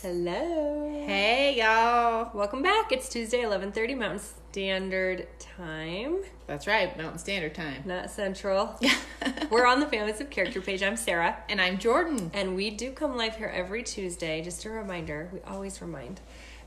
Hello. Hey, y'all. Welcome back. It's Tuesday, 11:30 Mountain Standard Time. That's right, Mountain Standard Time. Not Central. We're on the Families of Character page. I'm Sarah. And I'm Jordan. And we do come live here every Tuesday. Just a reminder, we always remind.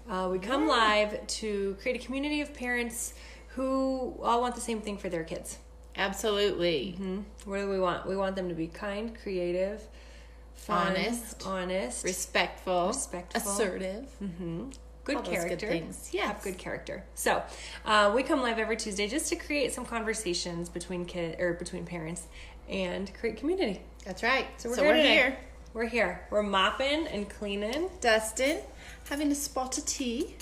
We come live to create a community of parents who all want the same thing for their kids. Absolutely. Mm-hmm. What do we want? We want them to be kind, creative, fun, honest, respectful, assertive. Mm-hmm. Good all character. Those good things. Yes. Have good character. So, we come live every Tuesday just to create some conversations between parents and create community. That's right. So we're here. We're here. We're mopping and cleaning, dusting, having a spot of tea.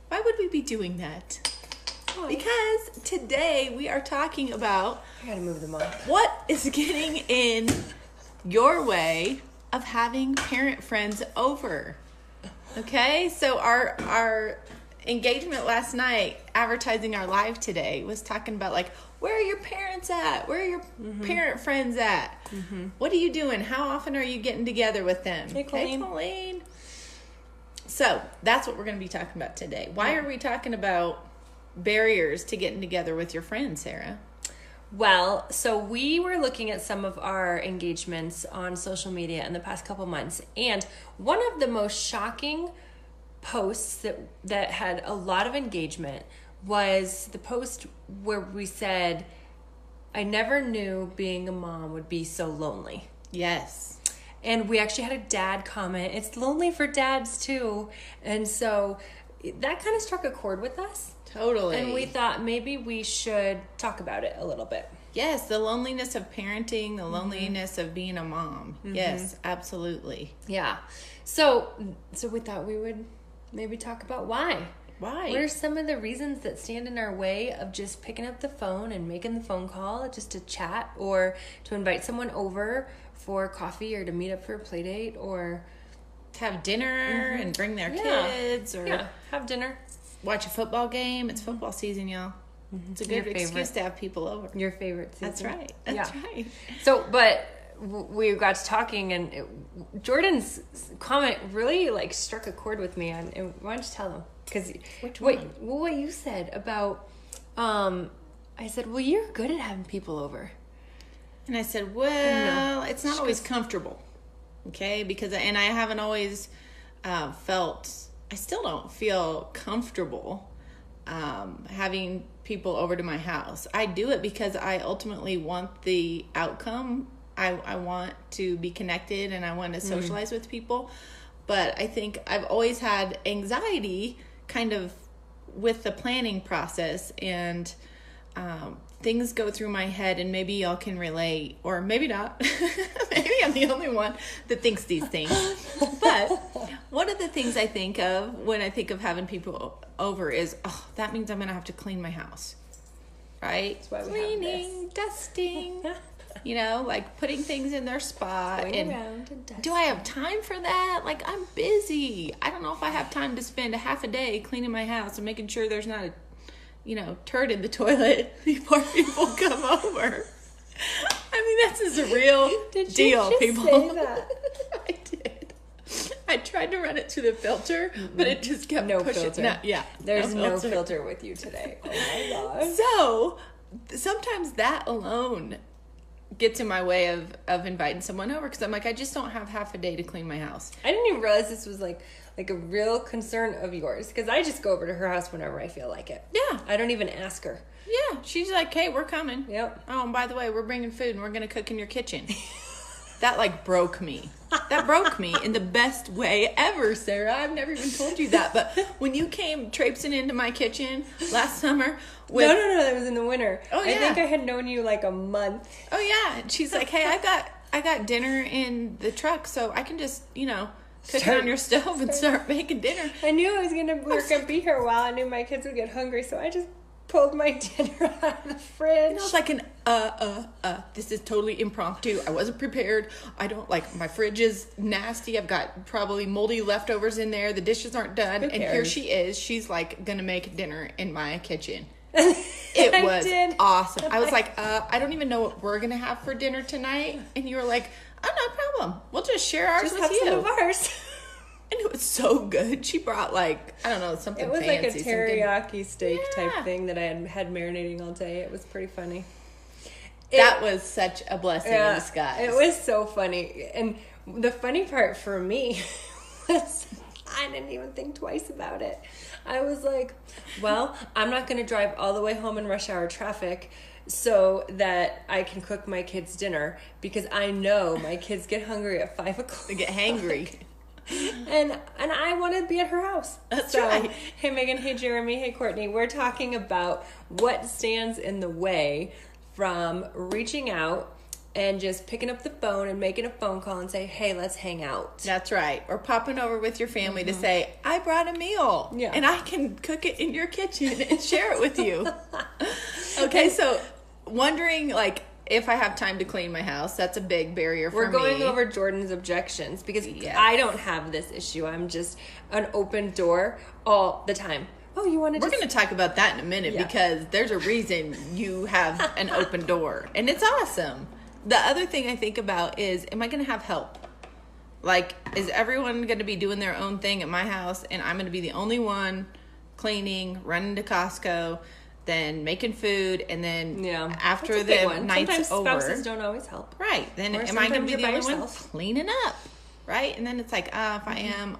Why would we be doing that? Oh. Because today we are talking about I gotta move them on. What is getting in your way of having parent friends over? Okay, so our engagement last night, advertising our live today, was talking about like, where are your parents at? Where are your parent friends at? Mm-hmm. What are you doing? How often are you getting together with them? Hey, Colleen. So that's what we're going to be talking about today. Why are we talking about barriers to getting together with your friends, Sarah? Well, so we were looking at some of our engagements on social media in the past couple months, and one of the most shocking posts that had a lot of engagement was the post where we said, I never knew being a mom would be so lonely. Yes. And we actually had a dad comment, it's lonely for dads too. And so that kind of struck a chord with us. Totally. And we thought maybe we should talk about it a little bit. Yes, the loneliness of parenting, the loneliness of being a mom. Mm-hmm. Yes, absolutely. Yeah. So we thought we would maybe talk about why. Why? What are some of the reasons that stand in our way of just picking up the phone and making the phone call just to chat or to invite someone over for coffee or to meet up for a play date or to have dinner and bring their kids or have dinner. Watch a football game. It's football season, y'all. Mm-hmm. It's a good excuse to have people over. Your favorite season. That's right. That's right. So, but we got to talking, and Jordan's comment really like struck a chord with me. And why don't you tell him? Because what you said about, I said, well, you're good at having people over. And I said, well, it's not always comfortable. Okay, because I haven't always felt. I still don't feel comfortable having people over to my house. I do it because I ultimately want the outcome. I want to be connected and I want to socialize with people. But I think I've always had anxiety kind of with the planning process, and things go through my head, and maybe y'all can relate, or maybe not. Maybe I'm the only one that thinks these things. But one of the things I think of when I think of having people over is, that means I'm going to have to clean my house. Right? That's why we cleaning, dusting, like putting things in their spot. Going around and dusting. Do I have time for that? Like, I'm busy. I don't know if I have time to spend a half a day cleaning my house and making sure there's not a turd in the toilet before people come over. I mean, this is a real deal, people. Say that? I did. I tried to run it through the filter, but it just kept pushing. Filter. There's no filter with you today. Oh my gosh. So sometimes that alone gets in my way of inviting someone over, because I'm like, I just don't have half a day to clean my house. I didn't even realize this was like a real concern of yours, because I just go over to her house whenever I feel like it. Yeah. I don't even ask her. Yeah. She's like, hey, we're coming. Yep. Oh, and by the way, we're bringing food and we're going to cook in your kitchen. That like broke me. That broke me in the best way ever, Sarah. I've never even told you that. But when you came traipsing into my kitchen last summer with... No, that was in the winter. Oh, yeah. I think I had known you like a month. Oh, yeah. And she's like, hey, I got dinner in the truck, so I can just, cook it on your stove and start making dinner. I knew we were going to be here a while. I knew my kids would get hungry, so I just pulled my dinner out of the fridge. And I was like, this is totally impromptu. I wasn't prepared. I don't, my fridge is nasty. I've got probably moldy leftovers in there. The dishes aren't done. And here she is. She's like going to make dinner in my kitchen. It was awesome. I was like, I don't even know what we're going to have for dinner tonight. And you were like, oh, no problem. We'll just share ours with you. Just have some of ours. And was so good. She brought like, I don't know, something fancy. It was like a teriyaki steak type thing that I had marinating all day. It was pretty funny. That was such a blessing in disguise. It was so funny. And the funny part for me was I didn't even think twice about it. I was like, well, I'm not going to drive all the way home in rush hour traffic so that I can cook my kids dinner, because I know my kids get hungry at 5 o'clock. They get hangry. And I want to be at her house. That's right. Hey, Megan. Hey, Jeremy. Hey, Courtney. We're talking about what stands in the way from reaching out and just picking up the phone and making a phone call and say, hey, let's hang out. That's right. Or popping over with your family to say, I brought a meal. Yeah. And I can cook it in your kitchen and share it with you. Okay, so wondering, like, if I have time to clean my house, that's a big barrier for me. We're going over Jordan's objections because I don't have this issue. I'm just an open door all the time. Oh, you want to? We're going to talk about that in a minute because there's a reason you have an open door, and it's awesome. The other thing I think about is, am I going to have help? Like, is everyone going to be doing their own thing at my house, and I'm going to be the only one cleaning, running to Costco, then making food, and then after the night's over, spouses don't always help. Right. Then am I going to be the only one cleaning up? Right. And then it's like, if I am,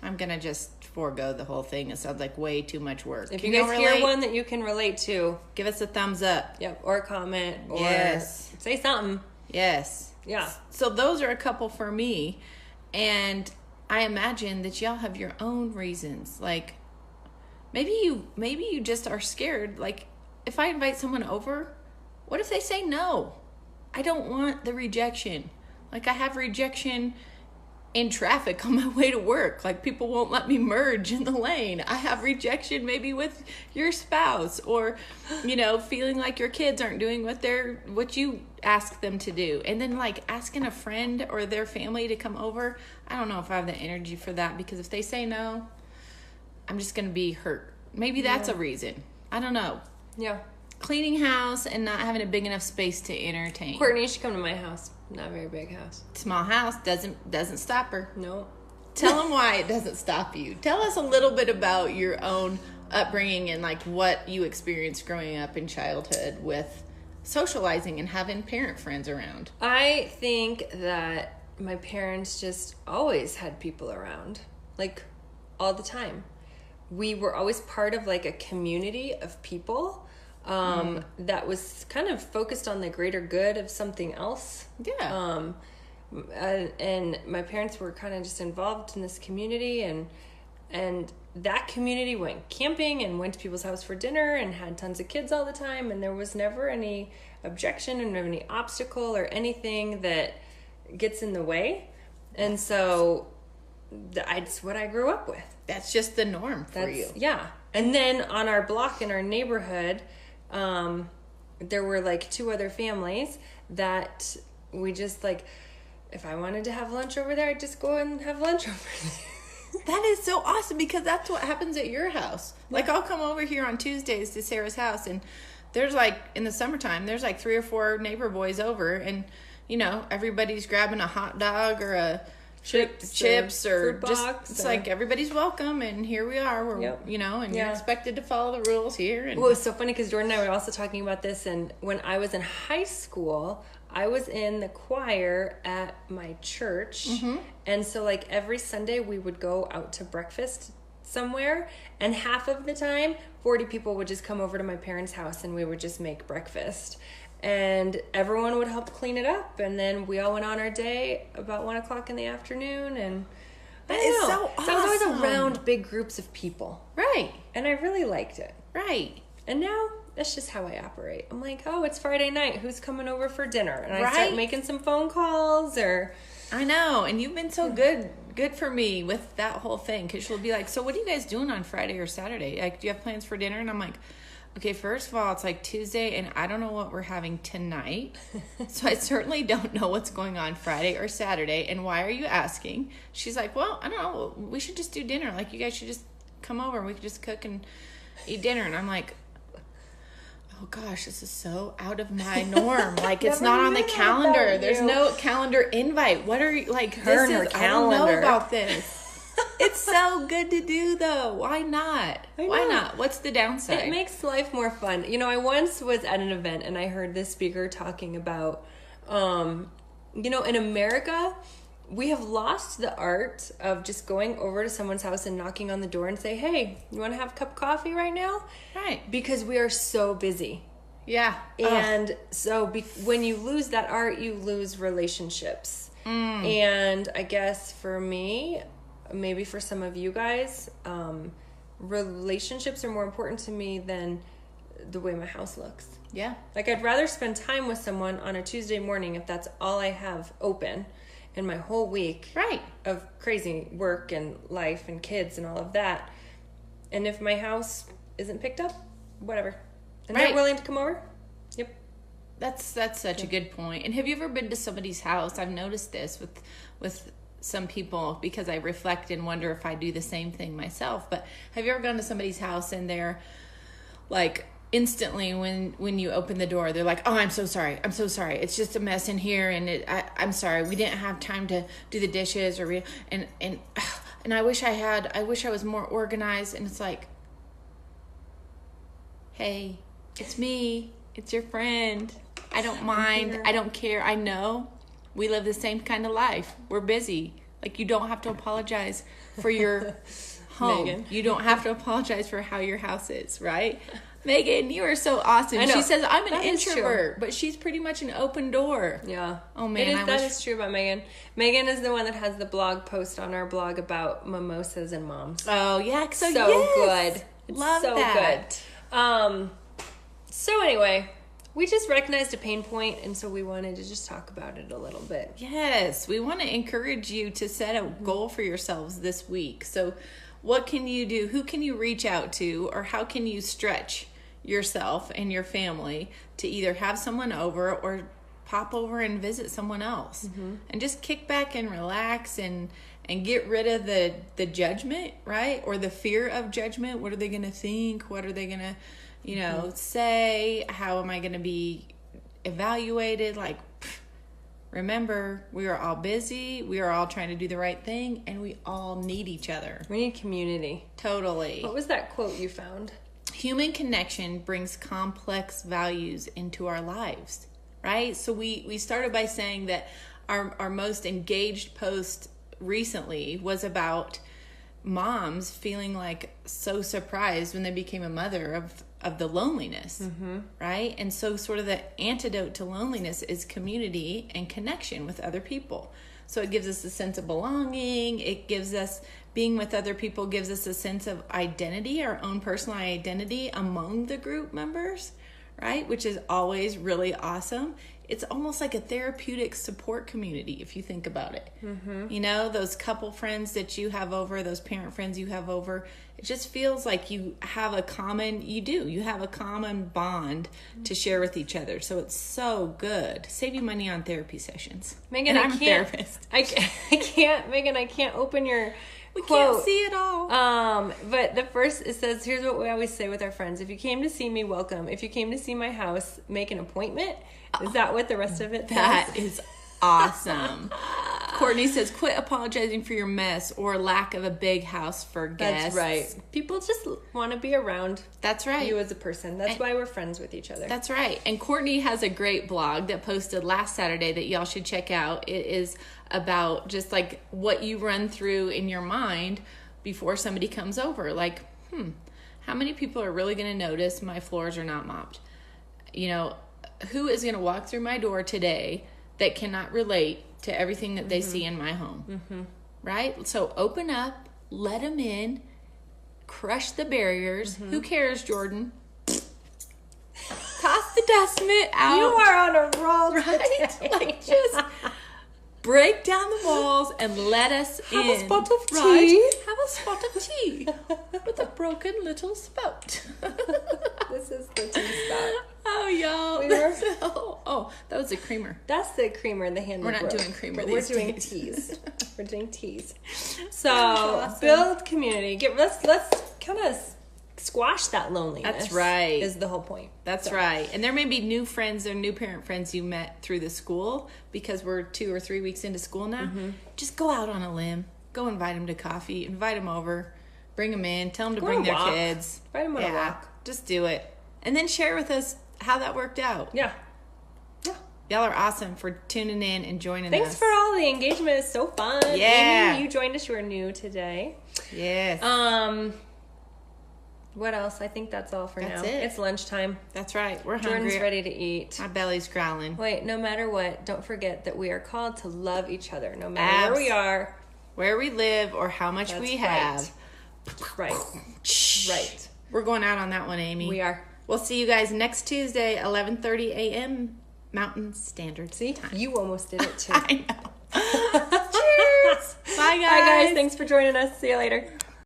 I'm going to just forego the whole thing. It sounds like way too much work. If you guys hear one that you can relate to, give us a thumbs up. Yep. Or a comment. Or say something. Yes. Yeah. So those are a couple for me. And I imagine that y'all have your own reasons. Like, maybe you just are scared. Like, if I invite someone over, what if they say no? I don't want the rejection. Like, I have rejection in traffic on my way to work. Like, people won't let me merge in the lane. I have rejection maybe with your spouse, or, feeling like your kids aren't doing what you ask them to do. And then, like, asking a friend or their family to come over. I don't know if I have the energy for that, because if they say no, I'm just going to be hurt. Maybe that's a reason. I don't know. Yeah. Cleaning house and not having a big enough space to entertain. Courtney, you should come to my house. Not a very big house. Small house doesn't stop her. No. Tell them why it doesn't stop you. Tell us a little bit about your own upbringing and like what you experienced growing up in childhood with socializing and having parent friends around. I think that my parents just always had people around, like all the time. We were always part of like a community of people that was kind of focused on the greater good of something else. Yeah. And my parents were kind of just involved in this community, and that community went camping and went to people's house for dinner and had tons of kids all the time, and there was never any objection and any obstacle or anything that gets in the way. And so that's what I grew up with. That's just the norm for you. Yeah. And then on our block in our neighborhood, there were like 2 other families that we just like, if I wanted to have lunch over there, I'd just go and have lunch over there. That is so awesome, because that's what happens at your house. Like, I'll come over here on Tuesdays to Sarah's house, and there's like, in the summertime, there's like 3 or 4 neighbor boys over, and everybody's grabbing a hot dog or a chips or just, it's like everybody's welcome, and here we are. We're, and you're expected to follow the rules here. And well, it was so funny because Jordan and I were also talking about this, and when I was in high school, I was in the choir at my church, and so like every Sunday we would go out to breakfast somewhere, and half of the time 40 people would just come over to my parents' house, and we would just make breakfast. And everyone would help clean it up, and then we all went on our day about 1 o'clock in the afternoon. And that is so awesome. So I was always around big groups of people, right? And I really liked it, right? And now that's just how I operate. I'm like, oh, it's Friday night. Who's coming over for dinner? And I start making some phone calls, or I know. And you've been so good for me with that whole thing, because she'll be like, so what are you guys doing on Friday or Saturday? Like, do you have plans for dinner? And I'm like, okay, first of all, it's like Tuesday, and I don't know what we're having tonight. So I certainly don't know what's going on Friday or Saturday. And why are you asking? She's like, well, I don't know. We should just do dinner. Like, you guys should just come over, and we could just cook and eat dinner. And I'm like, oh gosh, this is so out of my norm. Like, it's not on the calendar. There's no calendar invite. What are you, like, her and her calendar. I don't know about this. It's so good to do, though. Why not? Why not? What's the downside? It makes life more fun. I once was at an event and I heard this speaker talking about, in America, we have lost the art of just going over to someone's house and knocking on the door and say, hey, you want to have a cup of coffee right now? Right. Because we are so busy. Yeah. And so when you lose that art, you lose relationships. And I guess for me, maybe for some of you guys, relationships are more important to me than the way my house looks. Yeah. Like, I'd rather spend time with someone on a Tuesday morning if that's all I have open in my whole week of crazy work and life and kids and all of that. And if my house isn't picked up, whatever. And they're willing to come over? Yep. That's such a good point. And have you ever been to somebody's house? I've noticed this with some people, because I reflect and wonder if I do the same thing myself. But have you ever gone to somebody's house and they're like, instantly when you open the door, they're like, oh, I'm so sorry, it's just a mess in here, and I'm sorry, we didn't have time to do the dishes, and I wish I was more organized. And it's like, hey, it's me, it's your friend, I don't mind, I don't care, I know we live the same kind of life, we're busy. Like, you don't have to apologize for your home. Megan. You don't have to apologize for how your house is, right? Megan, you are so awesome. She says, I'm an introvert, but she's pretty much an open door. Yeah. Oh, man. That is true about Megan. Megan is the one that has the blog post on our blog about mimosas and moms. Oh, yeah. So good. It's Love so that. Good. So anyway, we just recognized a pain point, and so we wanted to just talk about it a little bit. Yes. We want to encourage you to set a goal for yourselves this week. So what can you do? Who can you reach out to, or how can you stretch yourself and your family to either have someone over or pop over and visit someone else, and just kick back and relax and get rid of the judgment, right? Or the fear of judgment. What are they going to think? What are they going to, say? How am I going to be evaluated? Like, remember, we are all busy. We are all trying to do the right thing, and we all need each other. We need community. Totally. What was that quote you found? Human connection brings complex values into our lives, right? So we started by saying that our most engaged post recently was about moms feeling like so surprised when they became a mother of the loneliness, right? And so sort of the antidote to loneliness is community and connection with other people. So it gives us a sense of belonging. It gives us, being with other people gives us a sense of identity, our own personal identity among the group members, right? Which is always really awesome. It's almost like a therapeutic support community if you think about it. Those couple friends that you have over, those parent friends you have over, it just feels like you have a common bond to share with each other. So it's so good. Save you money on therapy sessions. Megan, I'm a therapist. I can't, Megan, I can't open your We quote. can't see it all. But the first, it says, here's what we always say with our friends. If you came to see me, welcome. If you came to see my house, make an appointment. Is that what the rest of it says? That is awesome. Courtney says, quit apologizing for your mess or lack of a big house for guests. That's right. People just want to be around. That's right. You as a person. That's why we're friends with each other. That's right. And Courtney has a great blog that posted last Saturday that y'all should check out. It is about just like what you run through in your mind before somebody comes over. Like, how many people are really going to notice my floors are not mopped? Who is going to walk through my door today that cannot relate to everything that they see in my home? Right? So open up, let them in, crush the barriers. Who cares, Jordan? Toss the dust mitt out. You are on a roll, right? Like, just break down the walls and let us in. Have a spot of tea. Right? Have a spot of tea with a broken little spout. This is the tea spout. Oh, y'all. That was a creamer. That's the creamer, the handle. We're not doing creamer. We're doing teas. We're doing teas. So awesome. Build community. Let's kind of squash that loneliness. That's right. Is the whole point. That's right. And there may be new friends or new parent friends you met through the school because we're 2 or 3 weeks into school now. Just go out on a limb. go invite them to coffee. Invite them over. Bring them in. Tell them to Go bring on a their walk. kids. Invite them on a walk. Just do it. And then share with us how that worked out. Yeah. Y'all are awesome for tuning in and joining us. Thanks for all the engagement. It's so fun. Yeah. Amy, you joined us. You were new today. Yes. What else? I think that's all for now. That's it. It's lunchtime. That's right. We're Jordan's hungry. ready to eat. My belly's growling. Wait, no matter what, don't forget that we are called to love each other, no matter where we are. Where we live or how much we have. Right. Right. We're going out on that one, Amy. We are. We'll see you guys next Tuesday, 11:30 a.m. Mountain Standard Time. You almost did it too. I know. Cheers. Bye, guys. Bye, guys. Thanks for joining us. See you later.